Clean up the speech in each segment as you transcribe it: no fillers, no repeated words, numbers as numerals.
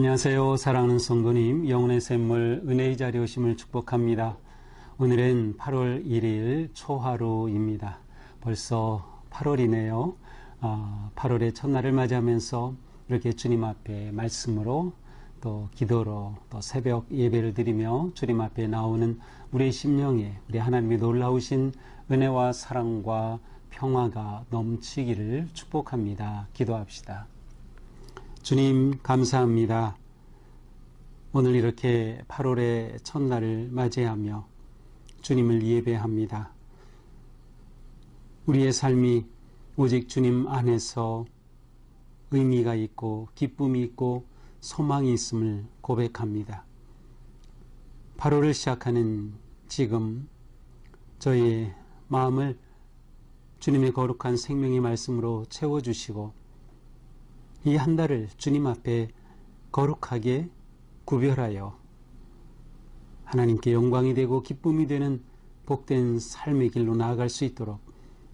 안녕하세요. 사랑하는 성도님, 영혼의 샘물 은혜의 자리 오심을 축복합니다. 오늘은 8월 1일 초하루입니다. 벌써 8월이네요. 8월의 첫날을 맞이하면서 이렇게 주님 앞에 말씀으로 또 기도로 또 새벽 예배를 드리며 주님 앞에 나오는 우리의 심령에 우리 하나님의 놀라우신 은혜와 사랑과 평화가 넘치기를 축복합니다. 기도합시다. 주님 감사합니다. 오늘 이렇게 8월의 첫날을 맞이하며 주님을 예배합니다. 우리의 삶이 오직 주님 안에서 의미가 있고 기쁨이 있고 소망이 있음을 고백합니다. 8월을 시작하는 지금 저희의 마음을 주님의 거룩한 생명의 말씀으로 채워주시고 이 한 달을 주님 앞에 거룩하게 구별하여 하나님께 영광이 되고 기쁨이 되는 복된 삶의 길로 나아갈 수 있도록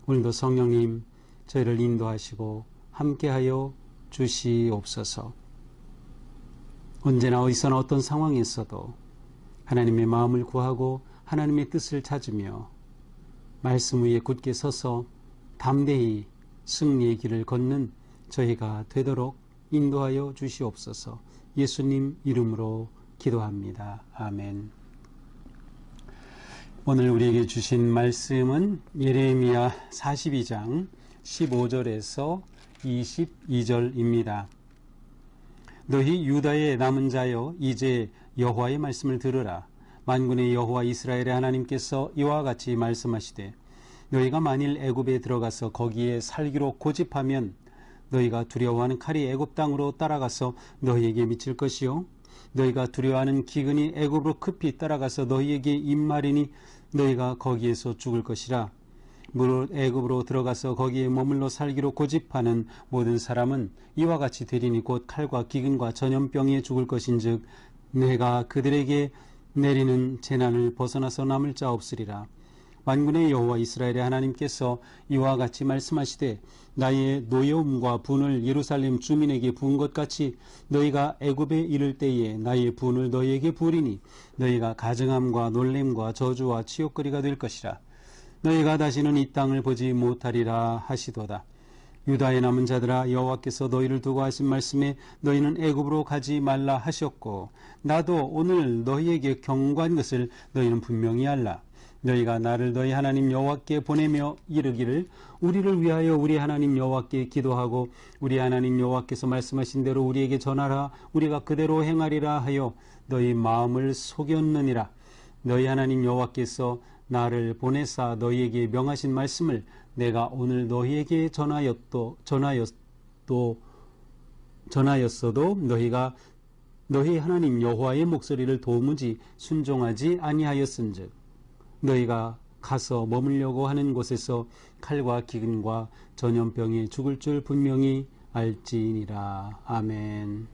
오늘도 성령님 저희를 인도하시고 함께하여 주시옵소서. 언제나 어디서나 어떤 상황에 있어도 하나님의 마음을 구하고 하나님의 뜻을 찾으며 말씀 위에 굳게 서서 담대히 승리의 길을 걷는 저희가 되도록 인도하여 주시옵소서. 예수님 이름으로 기도합니다. 아멘. 오늘 우리에게 주신 말씀은 예레미야 42장 15절에서 22절입니다. 너희 유다의 남은 자여 이제 여호와의 말씀을 들으라. 만군의 여호와 이스라엘의 하나님께서 이와 같이 말씀하시되 너희가 만일 애굽에 들어가서 거기에 살기로 고집하면 너희가 두려워하는 칼이 애굽 땅으로 따라가서 너희에게 미칠 것이요 너희가 두려워하는 기근이 애굽으로 급히 따라가서 너희에게 임말이니 너희가 거기에서 죽을 것이라. 무릇 애굽으로 들어가서 거기에 머물러 살기로 고집하는 모든 사람은 이와 같이 되리니 곧 칼과 기근과 전염병에 죽을 것인즉 내가 그들에게 내리는 재난을 벗어나서 남을 자 없으리라. 만군의 여호와 이스라엘의 하나님께서 이와 같이 말씀하시되 나의 노여움과 분을 예루살렘 주민에게 부은 것 같이 너희가 애굽에 이를 때에 나의 분을 너희에게 부으리니 너희가 가증함과 놀램과 저주와 치욕거리가 될 것이라. 너희가 다시는 이 땅을 보지 못하리라 하시도다. 유다의 남은 자들아 여호와께서 너희를 두고 하신 말씀에 너희는 애굽으로 가지 말라 하셨고 나도 오늘 너희에게 경고한 것을 너희는 분명히 알라. 너희가 나를 너희 하나님 여호와께 보내며 이르기를 우리를 위하여 우리 하나님 여호와께 기도하고 우리 하나님 여호와께서 말씀하신 대로 우리에게 전하라. 우리가 그대로 행하리라 하여 너희 마음을 속였느니라. 너희 하나님 여호와께서 나를 보내사 너희에게 명하신 말씀을 내가 오늘 너희에게 전하였어도 너희가 너희 하나님 여호와의 목소리를 도무지 순종하지 아니하였은즉 너희가 가서 머물려고 하는 곳에서 칼과 기근과 전염병에 죽을 줄 분명히 알지니라. 아멘.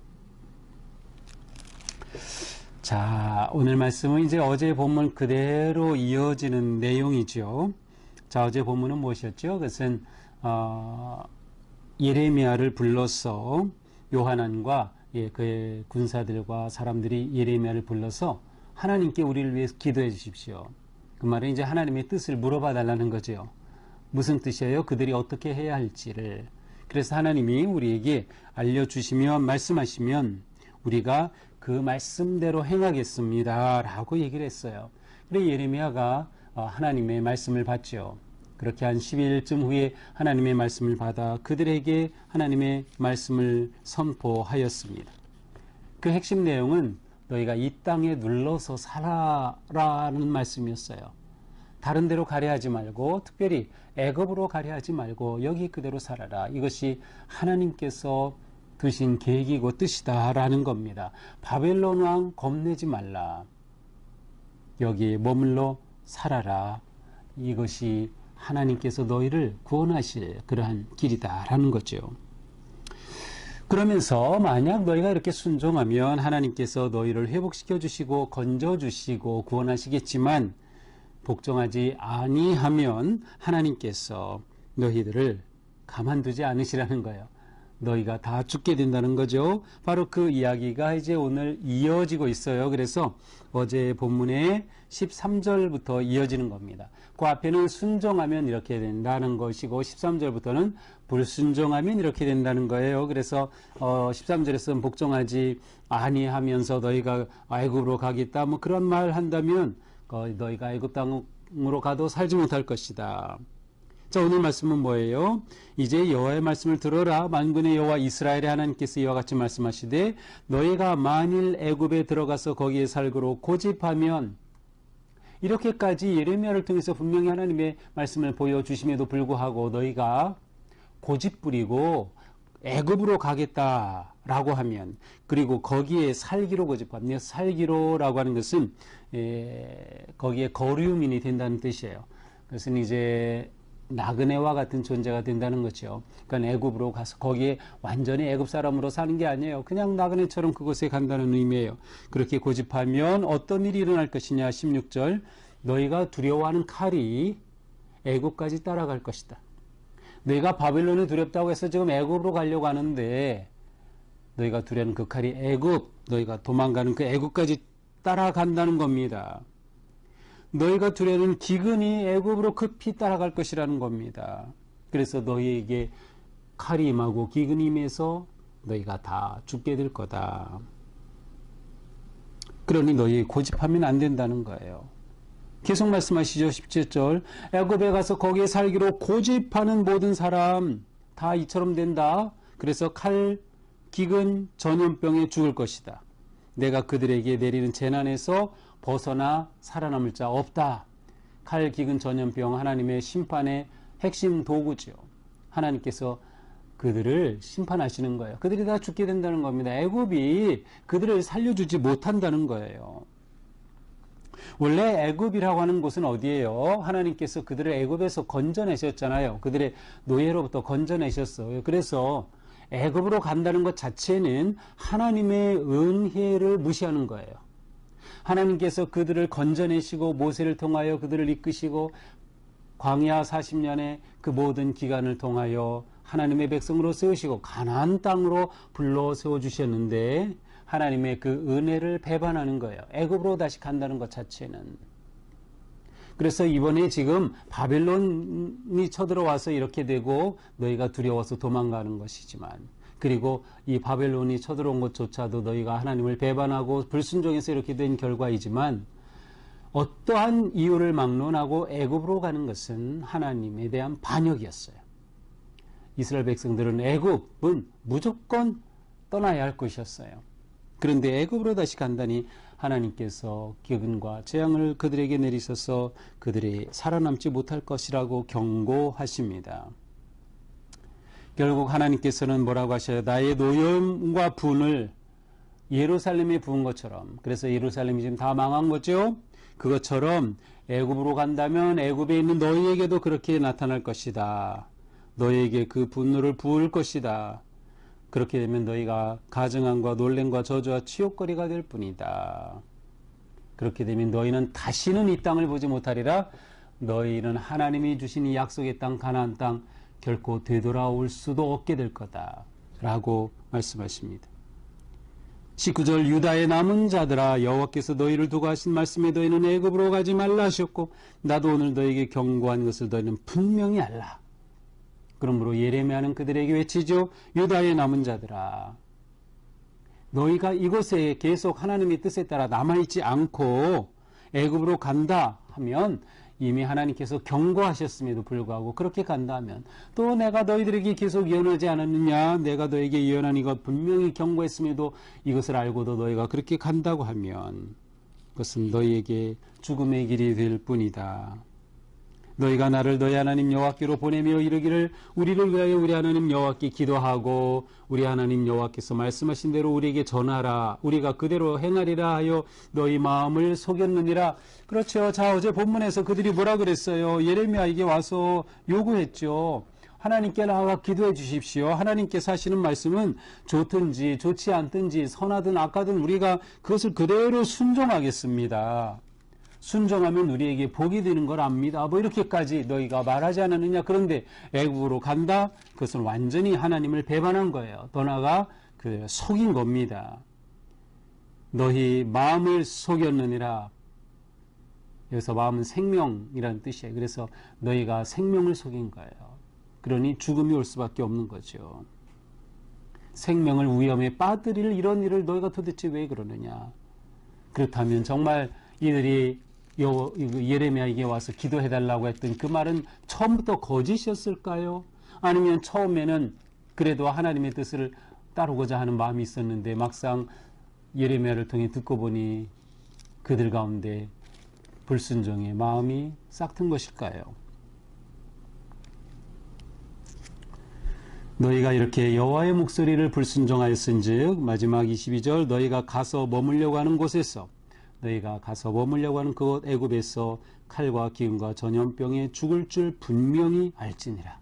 자, 오늘 말씀은 이제 어제 본문 그대로 이어지는 내용이죠. 자, 어제 본문은 무엇이었죠? 그것은 예레미야를 불러서 요하난과 그의 군사들과 사람들이 예레미야를 불러서 하나님께 우리를 위해서 기도해 주십시오. 그 말은 이제 하나님의 뜻을 물어봐 달라는 거죠. 무슨 뜻이에요? 그들이 어떻게 해야 할지를. 그래서 하나님이 우리에게 알려주시면 말씀하시면 우리가 그 말씀대로 행하겠습니다 라고 얘기를 했어요. 그래서 예레미야가 하나님의 말씀을 받죠. 그렇게 한 10일쯤 후에 하나님의 말씀을 받아 그들에게 하나님의 말씀을 선포하였습니다. 그 핵심 내용은 너희가 이 땅에 눌러서 살아라는 말씀이었어요. 다른 데로 가려 하지 말고 특별히 애굽으로 가려 하지 말고 여기 그대로 살아라. 이것이 하나님께서 두신 계획이고 뜻이다라는 겁니다. 바벨론 왕 겁내지 말라. 여기에 머물러 살아라. 이것이 하나님께서 너희를 구원하실 그러한 길이다라는 거죠. 그러면서 만약 너희가 이렇게 순종하면 하나님께서 너희를 회복시켜 주시고 건져 주시고 구원하시겠지만 복종하지 아니하면 하나님께서 너희들을 가만두지 않으시라는 거예요. 너희가 다 죽게 된다는 거죠. 바로 그 이야기가 이제 오늘 이어지고 있어요. 그래서 어제 본문의 13절부터 이어지는 겁니다. 그 앞에는 순종하면 이렇게 된다는 것이고 13절부터는 불순종하면 이렇게 된다는 거예요. 그래서 13절에서는 복종하지 아니하면서 너희가 애굽으로 가겠다 뭐 그런 말 한다면 너희가 애굽 땅으로 가도 살지 못할 것이다. 자, 오늘 말씀은 뭐예요? 이제 여호와의 말씀을 들어라. 만군의 여호와 이스라엘의 하나님께서 이와 같이 말씀하시되 너희가 만일 애굽에 들어가서 거기에 살고로 고집하면, 이렇게까지 예레미야를 통해서 분명히 하나님의 말씀을 보여주심에도 불구하고 너희가 고집부리고 애굽으로 가겠다라고 하면, 그리고 거기에 살기로 고집하면, 살기로라고 하는 것은 거기에 거류민이 된다는 뜻이에요. 그것은 이제 나그네와 같은 존재가 된다는 거죠. 그러니까 애굽으로 가서 거기에 완전히 애굽 사람으로 사는 게 아니에요. 그냥 나그네처럼 그곳에 간다는 의미예요. 그렇게 고집하면 어떤 일이 일어날 것이냐. 16절, 너희가 두려워하는 칼이 애굽까지 따라갈 것이다. 너희가 바벨론이 두렵다고 해서 지금 애굽으로 가려고 하는데 너희가 두려워하는 그 칼이 너희가 도망가는 그 애굽까지 따라간다는 겁니다. 너희가 두려워하는 기근이 애굽으로 급히 따라갈 것이라는 겁니다. 그래서 너희에게 칼이 임하고 기근이 임해서 너희가 다 죽게 될 거다. 그러니 너희 고집하면 안 된다는 거예요. 계속 말씀하시죠. 17절, 애굽에 가서 거기에 살기로 고집하는 모든 사람 다 이처럼 된다. 그래서 칼, 기근, 전염병에 죽을 것이다. 내가 그들에게 내리는 재난에서 벗어나 살아남을 자 없다. 칼, 기근, 전염병, 하나님의 심판의 핵심 도구죠. 하나님께서 그들을 심판하시는 거예요. 그들이 다 죽게 된다는 겁니다. 애굽이 그들을 살려주지 못한다는 거예요. 원래 애굽이라고 하는 곳은 어디예요? 하나님께서 그들을 애굽에서 건져내셨잖아요. 그들의 노예로부터 건져내셨어요. 그래서 애굽으로 간다는 것 자체는 하나님의 은혜를 무시하는 거예요. 하나님께서 그들을 건져내시고 모세를 통하여 그들을 이끄시고 광야 40년의 그 모든 기간을 통하여 하나님의 백성으로 세우시고 가나안 땅으로 불러 세워주셨는데 하나님의 그 은혜를 배반하는 거예요. 애굽으로 다시 간다는 것 자체는. 그래서 이번에 지금 바벨론이 쳐들어와서 이렇게 되고 너희가 두려워서 도망가는 것이지만, 그리고 이 바벨론이 쳐들어온 것조차도 너희가 하나님을 배반하고 불순종해서 이렇게 된 결과이지만, 어떠한 이유를 막론하고 애굽으로 가는 것은 하나님에 대한 반역이었어요. 이스라엘 백성들은 애굽은 무조건 떠나야 할 곳이었어요. 그런데 애굽으로 다시 간다니 하나님께서 기근과 재앙을 그들에게 내리셔서 그들이 살아남지 못할 것이라고 경고하십니다. 결국 하나님께서는 뭐라고 하셔요? 나의 노염과 분을 예루살렘에 부은 것처럼, 그래서 예루살렘이 지금 다 망한 거죠. 그것처럼 애굽으로 간다면 애굽에 있는 너희에게도 그렇게 나타날 것이다. 너희에게 그 분노를 부을 것이다. 그렇게 되면 너희가 가증함과 놀램과 저주와 치욕거리가 될 뿐이다. 그렇게 되면 너희는 다시는 이 땅을 보지 못하리라. 너희는 하나님이 주신 이 약속의 땅, 가나안 땅 결코 되돌아올 수도 없게 될 거다 라고 말씀하십니다. 19절, 유다의 남은 자들아, 여호와께서 너희를 두고 하신 말씀에 너희는 애굽으로 가지 말라 하셨고 나도 오늘 너희에게 경고한 것을 너희는 분명히 알라. 그러므로 예레미야는 그들에게 외치죠. 유다의 남은 자들아, 너희가 이곳에 계속 하나님의 뜻에 따라 남아있지 않고 애굽으로 간다 하면 이미 하나님께서 경고하셨음에도 불구하고 그렇게 간다면, 또 내가 너희들에게 계속 예언하지 않았느냐, 내가 너에게 예언한 이것 분명히 경고했음에도 이것을 알고도 너희가 그렇게 간다고 하면 그것은 너희에게 죽음의 길이 될 뿐이다. 너희가 나를 너희 하나님 여호와께로 보내며 이르기를 우리를 위하여 우리 하나님 여호와께 기도하고 우리 하나님 여호와께서 말씀하신 대로 우리에게 전하라. 우리가 그대로 행하리라 하여 너희 마음을 속였느니라. 그렇죠. 자, 어제 본문에서 그들이 뭐라 그랬어요? 예레미야에게 와서 요구했죠. 하나님께 나아가 기도해 주십시오. 하나님께서 하시는 말씀은 좋든지 좋지 않든지 선하든 악하든 우리가 그것을 그대로 순종하겠습니다. 순종하면 우리에게 복이 되는 걸 압니다. 뭐 이렇게까지 너희가 말하지 않았느냐. 그런데 애굽으로 간다. 그것은 완전히 하나님을 배반한 거예요. 더 나아가 그 속인 겁니다. 너희 마음을 속였느니라. 여기서 마음은 생명이라는 뜻이에요. 그래서 너희가 생명을 속인 거예요. 그러니 죽음이 올 수밖에 없는 거죠. 생명을 위험에 빠뜨릴 이런 일을 너희가 도대체 왜 그러느냐. 그렇다면 정말 이들이 예레미야에게 와서 기도해달라고 했던 그 말은 처음부터 거짓이었을까요? 아니면 처음에는 그래도 하나님의 뜻을 따르고자 하는 마음이 있었는데 막상 예레미야를 통해 듣고 보니 그들 가운데 불순종의 마음이 싹튼 것일까요? 너희가 이렇게 여호와의 목소리를 불순종하였은즉 마지막 22절 너희가 가서 머물려고 하는 곳에서 너희가 가서 머물려고 하는 그곳 애굽에서 칼과 기근과 전염병에 죽을 줄 분명히 알지니라.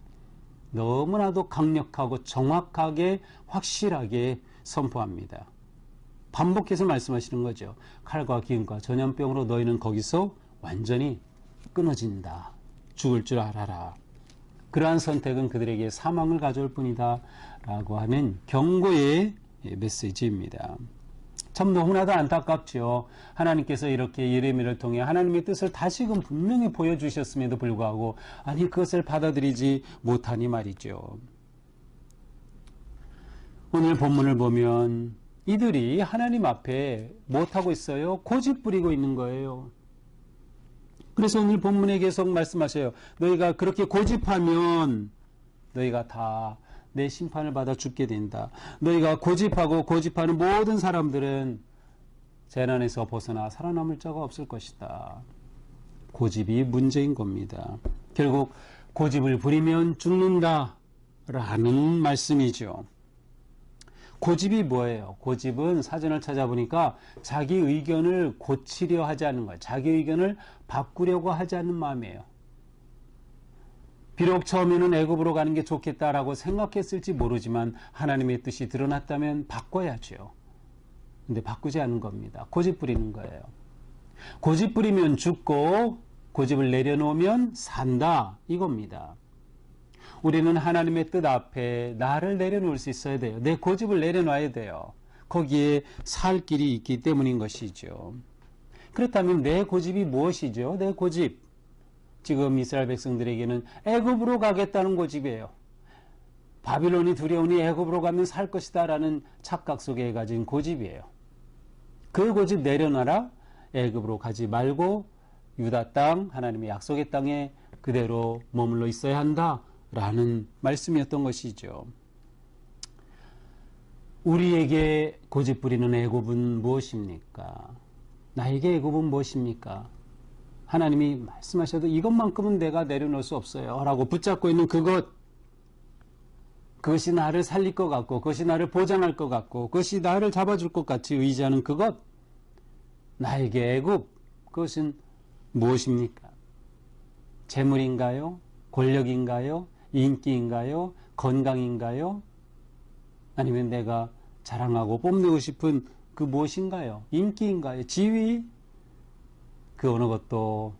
너무나도 강력하고 정확하게 확실하게 선포합니다. 반복해서 말씀하시는 거죠. 칼과 기근과 전염병으로 너희는 거기서 완전히 끊어진다. 죽을 줄 알아라. 그러한 선택은 그들에게 사망을 가져올 뿐이다 라고 하는 경고의 메시지입니다. 참 너무나도 안타깝죠. 하나님께서 이렇게 예레미야를 통해 하나님의 뜻을 다시금 분명히 보여주셨음에도 불구하고 아니 그것을 받아들이지 못하니 말이죠. 오늘 본문을 보면 이들이 하나님 앞에 못하고 있어요? 고집 부리고 있는 거예요. 그래서 오늘 본문에 계속 말씀하셔요. 너희가 그렇게 고집하면 너희가 다 내 심판을 받아 죽게 된다. 너희가 고집하고 고집하는 모든 사람들은 재난에서 벗어나 살아남을 자가 없을 것이다. 고집이 문제인 겁니다. 결국 고집을 부리면 죽는다라는 말씀이죠. 고집이 뭐예요? 고집은 사전을 찾아보니까 자기 의견을 고치려 하지 않는 거예요. 자기 의견을 바꾸려고 하지 않는 마음이에요. 비록 처음에는 애굽으로 가는 게 좋겠다라고 생각했을지 모르지만 하나님의 뜻이 드러났다면 바꿔야죠. 근데 바꾸지 않은 겁니다. 고집 부리는 거예요. 고집 부리면 죽고 고집을 내려놓으면 산다 이겁니다. 우리는 하나님의 뜻 앞에 나를 내려놓을 수 있어야 돼요. 내 고집을 내려놔야 돼요. 거기에 살 길이 있기 때문인 것이죠. 그렇다면 내 고집이 무엇이죠? 내 고집. 지금 이스라엘 백성들에게는 애굽으로 가겠다는 고집이에요. 바빌론이 두려우니 애굽으로 가면 살 것이다 라는 착각 속에 가진 고집이에요. 그 고집 내려놔라. 애굽으로 가지 말고 유다 땅, 하나님의 약속의 땅에 그대로 머물러 있어야 한다 라는 말씀이었던 것이죠. 우리에게 고집 부리는 애굽은 무엇입니까? 나에게 애굽은 무엇입니까? 하나님이 말씀하셔도 이것만큼은 내가 내려놓을 수 없어요 라고 붙잡고 있는 그것이 나를 살릴 것 같고 그것이 나를 보장할 것 같고 그것이 나를 잡아줄 것 같이 의지하는 그것, 나에게 애굽, 그것은 무엇입니까? 재물인가요? 권력인가요? 인기인가요? 건강인가요? 아니면 내가 자랑하고 뽐내고 싶은 그 무엇인가요? 인기인가요? 지위? 그 어느 것도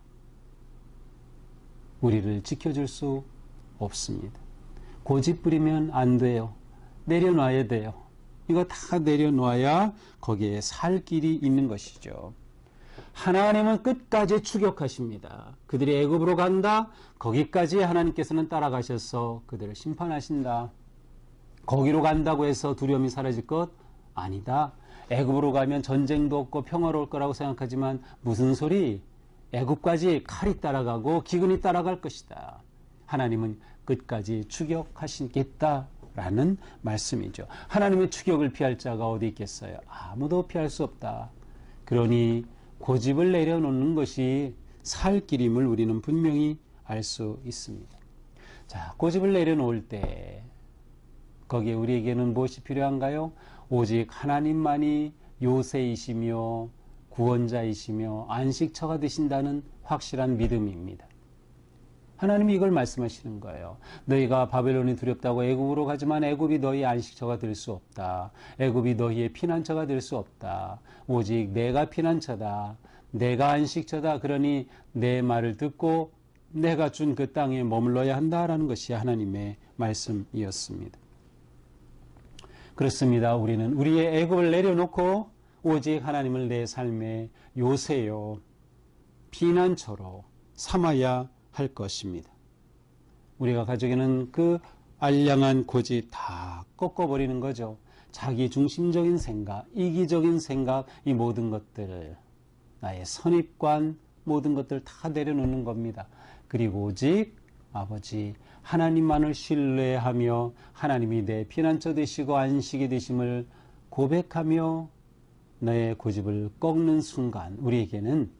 우리를 지켜줄 수 없습니다. 고집 부리면 안 돼요. 내려놔야 돼요. 이거 다 내려놔야 거기에 살 길이 있는 것이죠. 하나님은 끝까지 추격하십니다. 그들이 애굽으로 간다. 거기까지 하나님께서는 따라가셔서 그들을 심판하신다. 거기로 간다고 해서 두려움이 사라질 것 아니다. 애굽으로 가면 전쟁도 없고 평화로울 거라고 생각하지만 무슨 소리? 애굽까지 칼이 따라가고 기근이 따라갈 것이다. 하나님은 끝까지 추격하시겠다라는 말씀이죠. 하나님의 추격을 피할 자가 어디 있겠어요? 아무도 피할 수 없다. 그러니 고집을 내려놓는 것이 살 길임을 우리는 분명히 알 수 있습니다. 자, 고집을 내려놓을 때 거기에 우리에게는 무엇이 필요한가요? 오직 하나님만이 요새이시며 구원자이시며 안식처가 되신다는 확실한 믿음입니다. 하나님이 이걸 말씀하시는 거예요. 너희가 바벨론이 두렵다고 애굽으로 가지만 애굽이 너희의 안식처가 될 수 없다. 애굽이 너희의 피난처가 될 수 없다. 오직 내가 피난처다. 내가 안식처다. 그러니 내 말을 듣고 내가 준 그 땅에 머물러야 한다라는 것이 하나님의 말씀이었습니다. 그렇습니다. 우리는 우리의 애굽을 내려놓고 오직 하나님을 내 삶의 요새요, 피난처로 삼아야 할 것입니다. 우리가 가지고 그 알량한 고집 다 꺾어버리는 거죠. 자기 중심적인 생각, 이기적인 생각, 이 모든 것들을, 나의 선입관, 모든 것들을 다 내려놓는 겁니다. 그리고 오직 아버지 하나님만을 신뢰하며 하나님이 내 피난처 되시고 안식이 되심을 고백하며 너의 고집을 꺾는 순간 우리에게는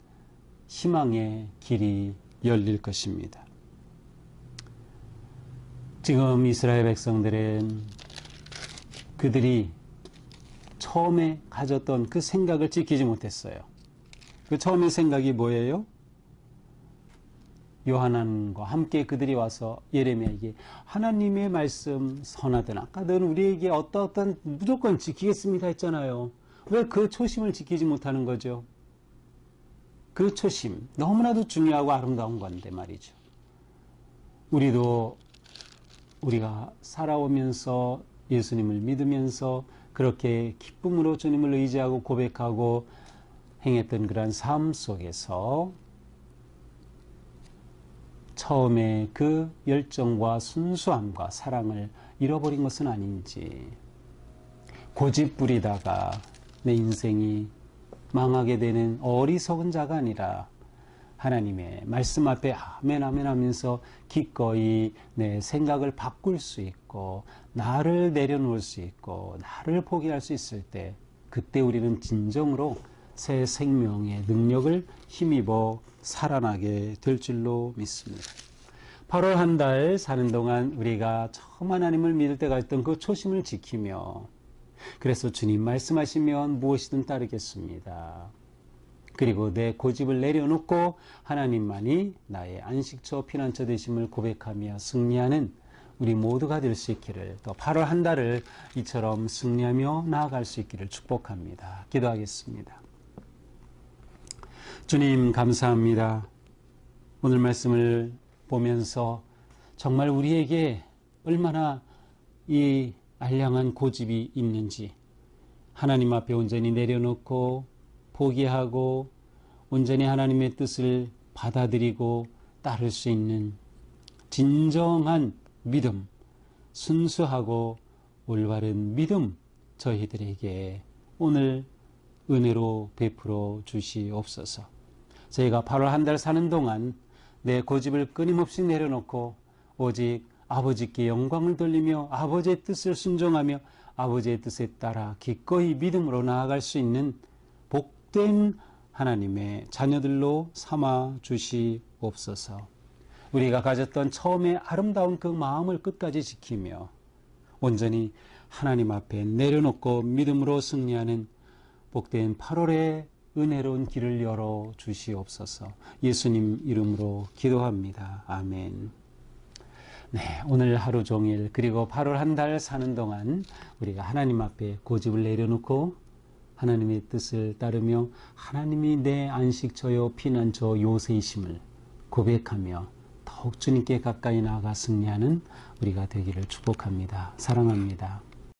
희망의 길이 열릴 것입니다. 지금 이스라엘 백성들은 그들이 처음에 가졌던 그 생각을 지키지 못했어요. 그 처음의 생각이 뭐예요? 요하난과 함께 그들이 와서 예레미야에게 하나님의 말씀 선하든 악하든 우리에게 어떠한 무조건 지키겠습니다 했잖아요. 왜 그 초심을 지키지 못하는 거죠? 그 초심 너무나도 중요하고 아름다운 건데 말이죠. 우리가 살아오면서 예수님을 믿으면서 그렇게 기쁨으로 주님을 의지하고 고백하고 행했던 그러한 삶 속에서 처음에 그 열정과 순수함과 사랑을 잃어버린 것은 아닌지, 고집 부리다가 내 인생이 망하게 되는 어리석은 자가 아니라 하나님의 말씀 앞에 아멘 아멘 하면서 기꺼이 내 생각을 바꿀 수 있고 나를 내려놓을 수 있고 나를 포기할 수 있을 때, 그때 우리는 진정으로 새 생명의 능력을 힘입어 살아나게 될 줄로 믿습니다. 8월 한 달 사는 동안 우리가 처음 하나님을 믿을 때가 있던 그 초심을 지키며, 그래서 주님 말씀하시면 무엇이든 따르겠습니다. 그리고 내 고집을 내려놓고 하나님만이 나의 안식처 피난처 되심을 고백하며 승리하는 우리 모두가 될 수 있기를, 또 8월 한 달을 이처럼 승리하며 나아갈 수 있기를 축복합니다. 기도하겠습니다. 주님 감사합니다. 오늘 말씀을 보면서 정말 우리에게 얼마나 이 알량한 고집이 있는지, 하나님 앞에 온전히 내려놓고 포기하고 온전히 하나님의 뜻을 받아들이고 따를 수 있는 진정한 믿음, 순수하고 올바른 믿음, 저희들에게 오늘 은혜로 베풀어 주시옵소서. 저희가 8월 한 달 사는 동안 내 고집을 끊임없이 내려놓고 오직 아버지께 영광을 돌리며 아버지의 뜻을 순종하며 아버지의 뜻에 따라 기꺼이 믿음으로 나아갈 수 있는 복된 하나님의 자녀들로 삼아 주시옵소서. 우리가 가졌던 처음에 아름다운 그 마음을 끝까지 지키며 온전히 하나님 앞에 내려놓고 믿음으로 승리하는 복된 8월의 은혜로운 길을 열어 주시옵소서. 예수님 이름으로 기도합니다. 아멘. 네, 오늘 하루 종일 그리고 8월 한 달 사는 동안 우리가 하나님 앞에 고집을 내려놓고 하나님의 뜻을 따르며 하나님이 내 안식처요 피난처 요새이심을 고백하며 더욱 주님께 가까이 나아가 승리하는 우리가 되기를 축복합니다. 사랑합니다.